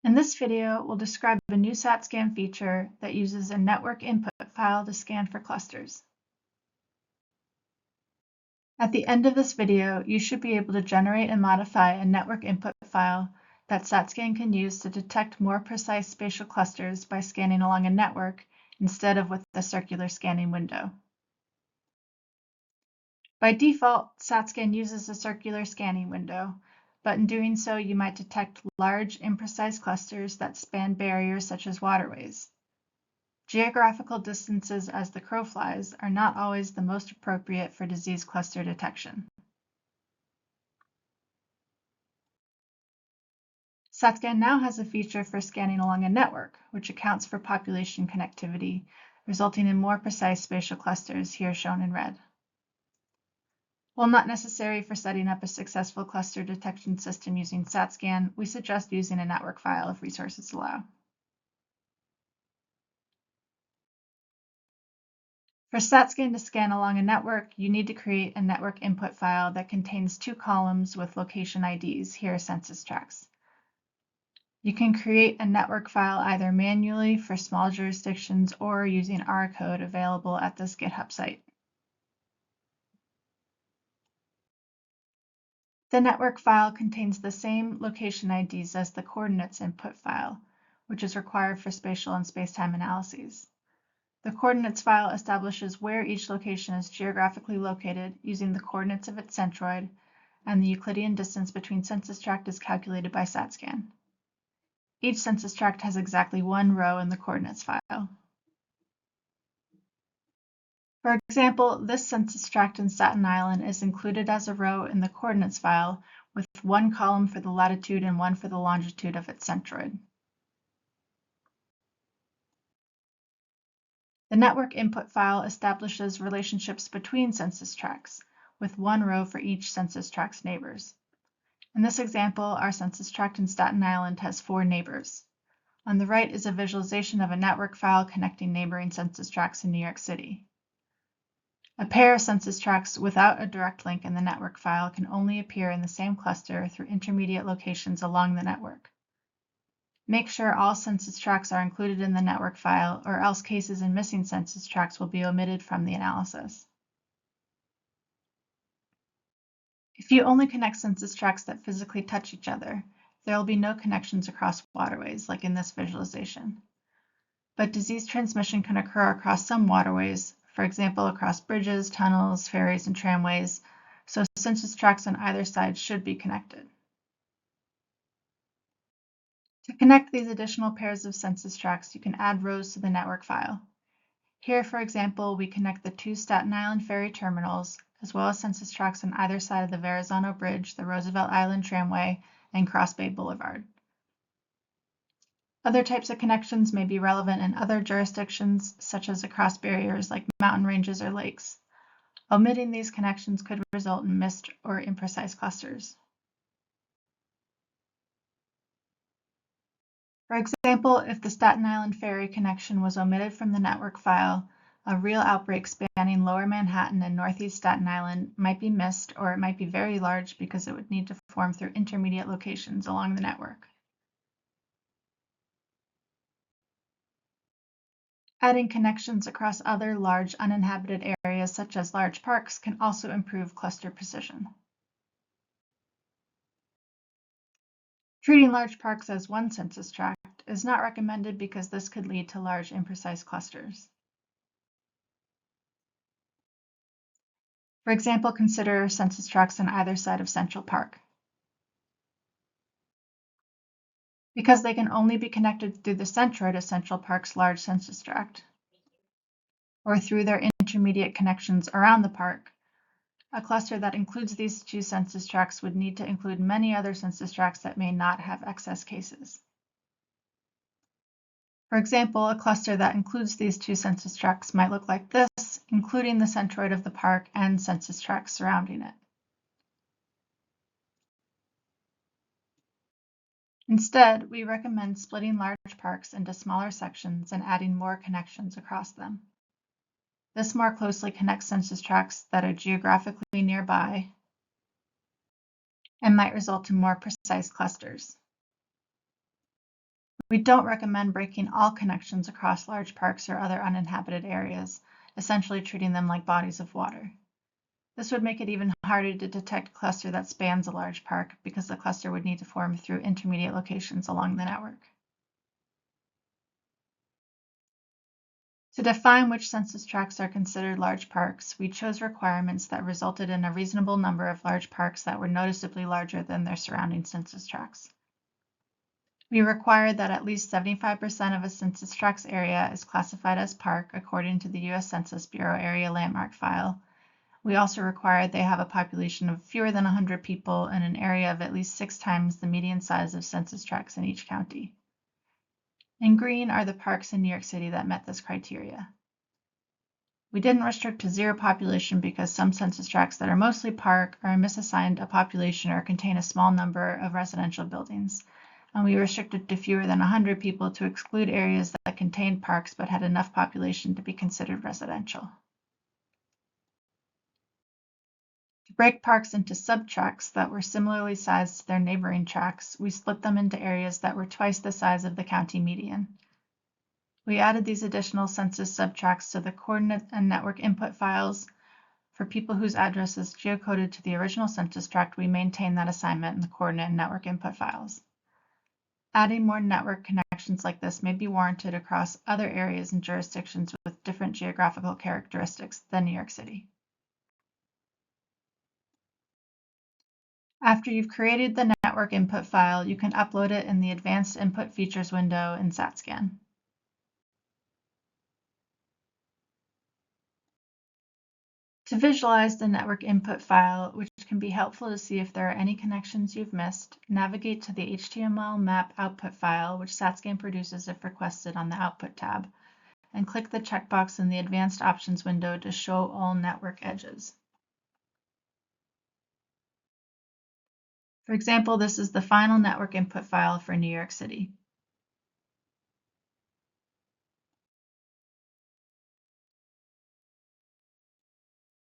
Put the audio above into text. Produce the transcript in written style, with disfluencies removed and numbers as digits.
In this video, we'll describe a new SAT-scan feature that uses a network input file to scan for clusters. At the end of this video, you should be able to generate and modify a network input file that SAT-scan can use to detect more precise spatial clusters by scanning along a network instead of with the circular scanning window. By default, SAT-scan uses a circular scanning window, but in doing so, you might detect large, imprecise clusters that span barriers such as waterways. Geographical distances as the crow flies are not always the most appropriate for disease cluster detection. SAT-scan now has a feature for scanning along a network, which accounts for population connectivity, resulting in more precise spatial clusters, here shown in red. While not necessary for setting up a successful cluster detection system using SAT-scan, we suggest using a network file if resources allow. For SAT-scan to scan along a network, you need to create a network input file that contains two columns with location IDs, here are census tracts. You can create a network file either manually for small jurisdictions or using R code available at this GitHub site. The network file contains the same location IDs as the coordinates input file, which is required for spatial and spacetime analyses. The coordinates file establishes where each location is geographically located using the coordinates of its centroid, and the Euclidean distance between census tract is calculated by SAT-scan. Each census tract has exactly one row in the coordinates file. For example, this census tract in Staten Island is included as a row in the coordinates file with one column for the latitude and one for the longitude of its centroid. The network input file establishes relationships between census tracts, with one row for each census tract's neighbors. In this example, our census tract in Staten Island has 4 neighbors. On the right is a visualization of a network file connecting neighboring census tracts in New York City. A pair of census tracts without a direct link in the network file can only appear in the same cluster through intermediate locations along the network. Make sure all census tracts are included in the network file, or else cases in missing census tracts will be omitted from the analysis. If you only connect census tracts that physically touch each other, there will be no connections across waterways, like in this visualization. But disease transmission can occur across some waterways, for example, across bridges, tunnels, ferries, and tramways, so census tracts on either side should be connected. To connect these additional pairs of census tracts, you can add rows to the network file. Here, for example, we connect the 2 Staten Island ferry terminals, as well as census tracts on either side of the Verrazano Bridge, the Roosevelt Island Tramway, and Cross Bay Boulevard. Other types of connections may be relevant in other jurisdictions, such as across barriers like mountain ranges or lakes. Omitting these connections could result in missed or imprecise clusters. For example, if the Staten Island ferry connection was omitted from the network file, a real outbreak spanning lower Manhattan and northeast Staten Island might be missed, or it might be very large because it would need to form through intermediate locations along the network. Adding connections across other large uninhabited areas such as large parks can also improve cluster precision. Treating large parks as one census tract is not recommended because this could lead to large imprecise clusters. For example, consider census tracts on either side of Central Park. Because they can only be connected through the centroid of Central Park's large census tract, or through their intermediate connections around the park, a cluster that includes these 2 census tracts would need to include many other census tracts that may not have excess cases. For example, a cluster that includes these 2 census tracts might look like this, including the centroid of the park and census tracts surrounding it. Instead, we recommend splitting large parks into smaller sections and adding more connections across them. This more closely connects census tracts that are geographically nearby and might result in more precise clusters. We don't recommend breaking all connections across large parks or other uninhabited areas, essentially treating them like bodies of water. This would make it even harder to detect a cluster that spans a large park because the cluster would need to form through intermediate locations along the network. To define which census tracts are considered large parks, we chose requirements that resulted in a reasonable number of large parks that were noticeably larger than their surrounding census tracts. We required that at least 75% of a census tract's area is classified as park according to the U.S. Census Bureau Area Landmark File. We also required they have a population of fewer than 100 people and an area of at least 6 times the median size of census tracts in each county. In green are the parks in New York City that met this criteria. We didn't restrict to zero population because some census tracts that are mostly park are misassigned a population or contain a small number of residential buildings. And we restricted to fewer than 100 people to exclude areas that contained parks but had enough population to be considered residential. To break parks into sub-tracts that were similarly sized to their neighboring tracts, we split them into areas that were twice the size of the county median. We added these additional census sub-tracts to the coordinate and network input files. For people whose address is geocoded to the original census tract, we maintain that assignment in the coordinate and network input files. Adding more network connections like this may be warranted across other areas and jurisdictions with different geographical characteristics than New York City. After you've created the network input file, you can upload it in the Advanced Input Features window in StatScan. To visualize the network input file, which can be helpful to see if there are any connections you've missed, navigate to the HTML map output file, which StatScan produces if requested on the Output tab, and click the checkbox in the Advanced Options window to show all network edges. For example, this is the final network input file for New York City.